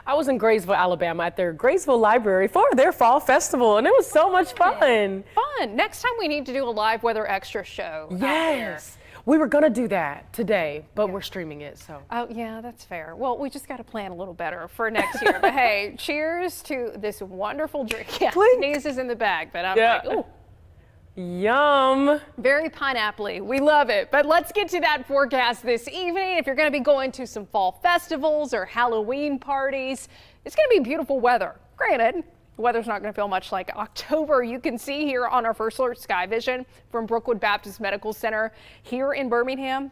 I was in Graysville, Alabama at their Graysville Library for their fall festival, and it was so much fun. Fun. Next time we need to do a live weather extra show. Yes. We were going to do that today, but we're streaming it, so. Oh, yeah, that's fair. Well, we just got to plan a little better for next year. But hey, cheers to this wonderful drink. Yeah, Denise is in the bag, but I'm like, ooh. Yum. Very pineapple-y. We love it. But let's get to that forecast this evening. If you're going to be going to some fall festivals or Halloween parties, it's going to be beautiful weather. Granted, the weather's not going to feel much like October. You can see here on our First Alert Sky Vision from Brookwood Baptist Medical Center here in Birmingham.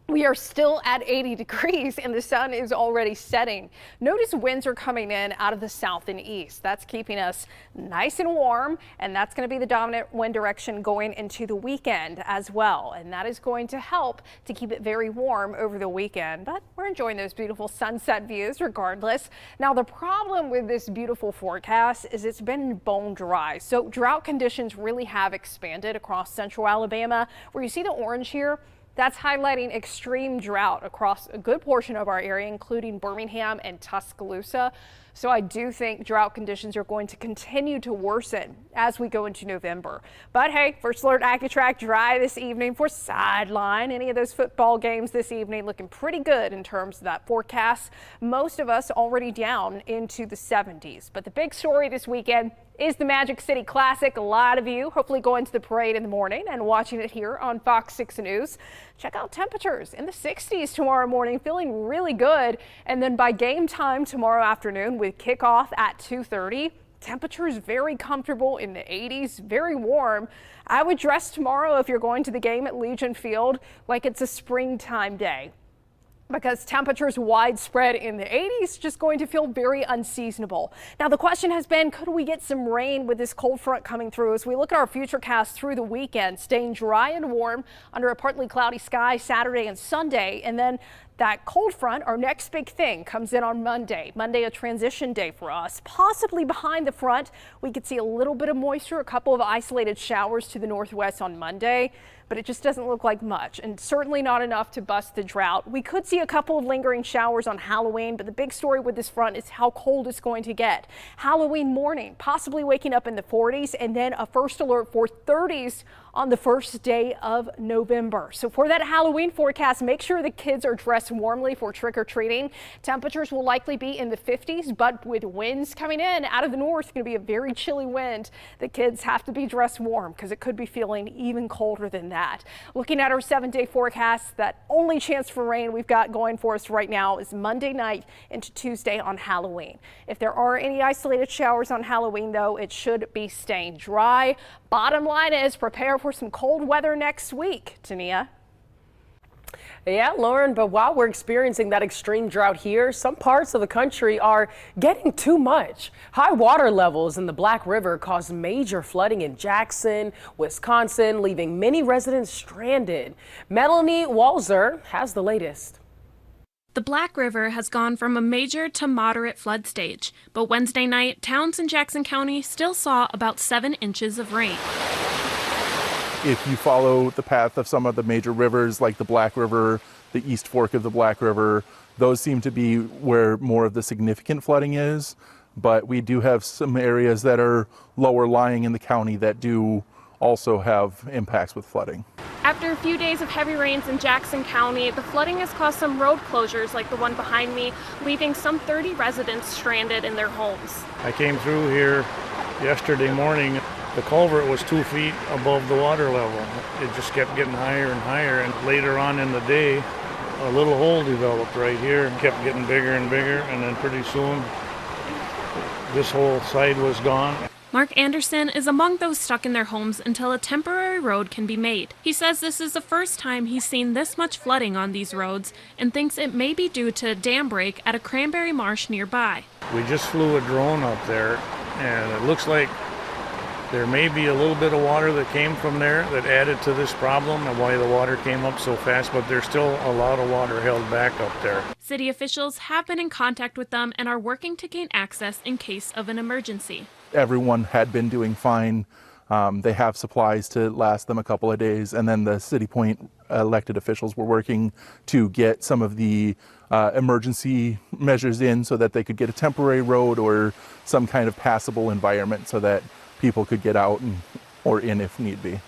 We are still at 80 degrees and the sun is already setting. Notice winds are coming in out of the south and east. That's keeping us nice and warm, and that's going to be the dominant wind direction going into the weekend as well. And that is going to help to keep it very warm over the weekend. But we're enjoying those beautiful sunset views regardless. Now, the problem with this beautiful forecast is it's been bone dry. So drought conditions really have expanded across central Alabama. Where you see the orange here, that's highlighting extreme drought across a good portion of our area, including Birmingham and Tuscaloosa. So I do think drought conditions are going to continue to worsen as we go into November. But hey, First Alert AccuTrack dry this evening for Sideline. Any of those football games this evening looking pretty good in terms of that forecast. Most of us already down into the 70s. But the big story this weekend is the Magic City Classic. A lot of you hopefully going to the parade in the morning and watching it here on Fox 6 News. Check out temperatures in the 60s tomorrow morning, feeling really good. And then by game time tomorrow afternoon with kickoff at 2:30, temperatures very comfortable in the 80s, very warm. I would dress tomorrow if you're going to the game at Legion Field like it's a springtime day, because temperatures widespread in the 80s just going to feel very unseasonable. Now, the question has been, could we get some rain with this cold front coming through? As we look at our futurecast through the weekend, staying dry and warm under a partly cloudy sky Saturday and Sunday, and then that cold front, our next big thing, comes in on Monday. Monday, a transition day for us. Possibly behind the front, we could see a little bit of moisture, a couple of isolated showers to the northwest on Monday, but it just doesn't look like much, and certainly not enough to bust the drought. We could see a couple of lingering showers on Halloween, but the big story with this front is how cold it's going to get. Halloween morning, possibly waking up in the 40s, and then a first alert for 30s on the first day of November. So for that Halloween forecast, make sure the kids are dressed warmly for trick-or-treating. Temperatures will likely be in the 50s, but with winds coming in out of the north, going to be a very chilly wind. The kids have to be dressed warm because it could be feeling even colder than that. Looking at our 7-day forecast, that only chance for rain we've got going for us right now is Monday night into Tuesday on Halloween. If there are any isolated showers on Halloween, though, it should be staying dry. Bottom line is prepare for some cold weather next week. Tania. Yeah, Lauren, but while we're experiencing that extreme drought here, some parts of the country are getting too much. High water levels in the Black River caused major flooding in Jackson, Wisconsin, leaving many residents stranded. Melanie Walzer has the latest. The Black River has gone from a major to moderate flood stage, but Wednesday night, towns in Jackson County still saw about 7 inches of rain. If you follow the path of some of the major rivers like the Black River, the East Fork of the Black River, those seem to be where more of the significant flooding is. But we do have some areas that are lower lying in the county that do also have impacts with flooding. After a few days of heavy rains in Jackson County, the flooding has caused some road closures like the one behind me, leaving some 30 residents stranded in their homes. I came through here yesterday morning. The culvert was 2 feet above the water level. It just kept getting higher and higher, and later on in the day, a little hole developed right here. It kept getting bigger and bigger, and then pretty soon, this whole side was gone. Mark Anderson is among those stuck in their homes until a temporary road can be made. He says this is the first time he's seen this much flooding on these roads and thinks it may be due to a dam break at a cranberry marsh nearby. We just flew a drone up there, and it looks like there may be a little bit of water that came from there that added to this problem and why the water came up so fast, but there's still a lot of water held back up there. City officials have been in contact with them and are working to gain access in case of an emergency. Everyone had been doing fine They have supplies to last them a couple of days, and then the City Point elected officials were working to get some of the emergency measures in so that they could get a temporary road or some kind of passable environment so that people could get out or in if need be.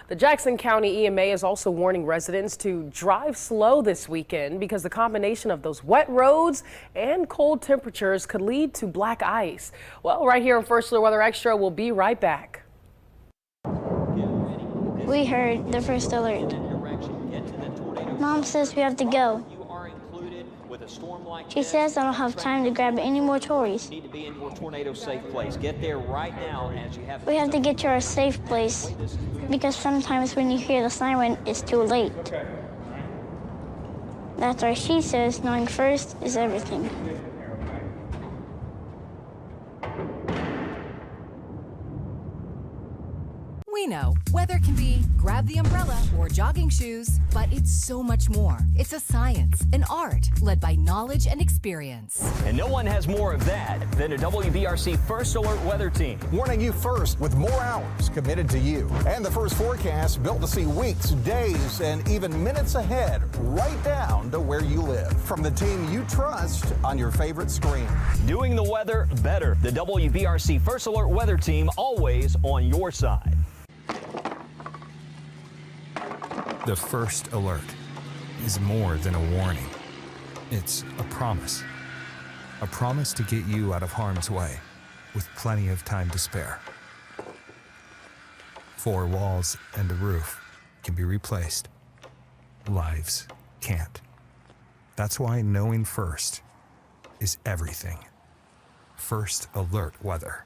The Jackson County EMA is also warning residents to drive slow this weekend because the combination of those wet roads and cold temperatures could lead to black ice. Well, right here on First Alert Weather Extra, we'll be right back. We heard the first alert. Mom says we have to go. She says I don't have time to grab any more toys. Need to be in your tornado safe place. Get there right now as you have. We have to get to our safe place because sometimes when you hear the siren, it's too late. That's why she says knowing first is everything. We know weather can be grab the umbrella or jogging shoes, but it's so much more. It's a science, an art, led by knowledge and experience. And no one has more of that than a WBRC First Alert weather team. Warning you first with more hours committed to you. And the first forecast built to see weeks, days, and even minutes ahead, right down to where you live. From the team you trust on your favorite screen. Doing the weather better. The WBRC First Alert weather team always on your side. The first alert is more than a warning. It's a promise. A promise to get you out of harm's way with plenty of time to spare. 4 walls and a roof can be replaced. Lives can't. That's why knowing first is everything. First Alert Weather.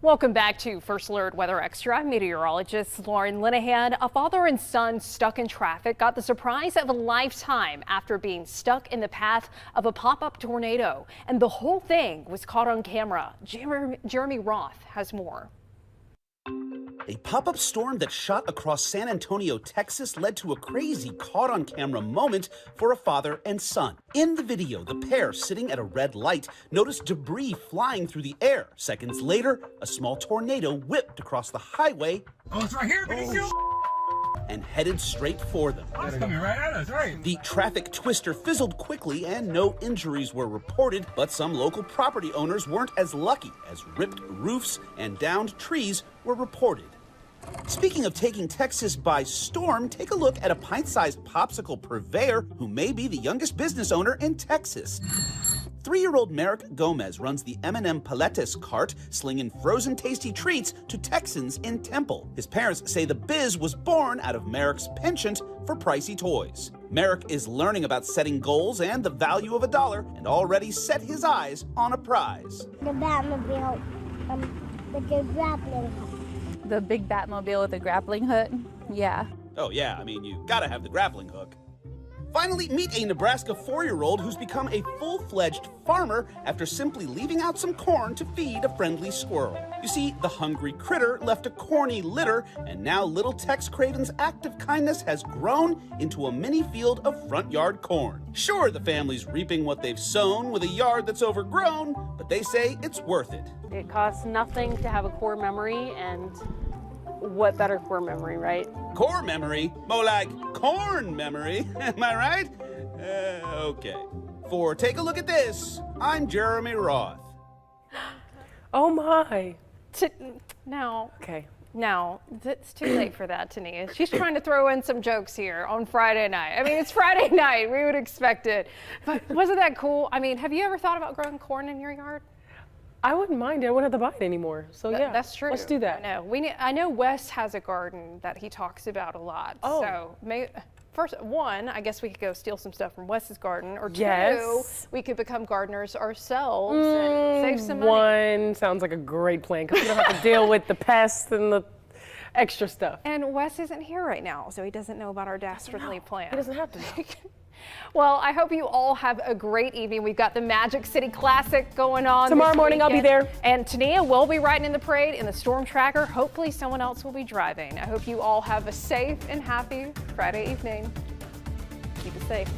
Welcome back to First Alert Weather Extra. I'm meteorologist Lauren Linehan. A father and son stuck in traffic got the surprise of a lifetime after being stuck in the path of a pop-up tornado. And the whole thing was caught on camera. Jeremy Roth has more. A pop-up storm that shot across San Antonio, Texas led to a crazy caught-on-camera moment for a father and son. In the video, the pair sitting at a red light noticed debris flying through the air. Seconds later, a small tornado whipped across the highway. Oh, it's right here, baby. And headed straight for them. Oh, it's coming right at us, right? The traffic twister fizzled quickly and no injuries were reported, but some local property owners weren't as lucky as ripped roofs and downed trees were reported. Speaking of taking Texas by storm, take a look at a pint-sized popsicle purveyor who may be the youngest business owner in Texas. 3-year-old Merrick Gomez runs the M&M Palettes cart, slinging frozen tasty treats to Texans in Temple. His parents say the biz was born out of Merrick's penchant for pricey toys. Merrick is learning about setting goals and the value of $1 and already set his eyes on a prize. The Batmobile with the grappling hook. The big Batmobile with the grappling hook? Yeah. Oh yeah, I mean, you gotta have the grappling hook. Finally, meet a Nebraska 4-year-old who's become a full-fledged farmer after simply leaving out some corn to feed a friendly squirrel. You see, the hungry critter left a corny litter, and now little Tex Craven's act of kindness has grown into a mini field of front yard corn. Sure, the family's reaping what they've sown with a yard that's overgrown, but they say it's worth it. It costs nothing to have a core memory, and what better core memory, right? Core memory? More like corn memory, am I right? Okay. For Take a Look at This, I'm Jeremy Roth. Oh my. Now, Okay. No, it's too late for that, Tania. She's trying to throw in some jokes here on Friday night. I mean, it's Friday night. We would expect it. But wasn't that cool? I mean, have you ever thought about growing corn in your yard? I wouldn't mind it. I wouldn't have to buy it anymore. So yeah, that's true. Let's do that. I know. I know Wes has a garden that he talks about a lot. Oh. So First, one, I guess we could go steal some stuff from Wes's garden, or two, Yes. we could become gardeners ourselves and save some money. One sounds like a great plan because we don't have to deal with the pests and the extra stuff. And Wes isn't here right now, so he doesn't know about our dastardly plan. He doesn't have to know. Well, I hope you all have a great evening. We've got the Magic City Classic going on Tomorrow this morning, I'll be weekend. there. And Tania will be riding in the parade in the Storm Tracker. Hopefully someone else will be driving. I hope you all have a safe and happy Friday evening. Keep it safe.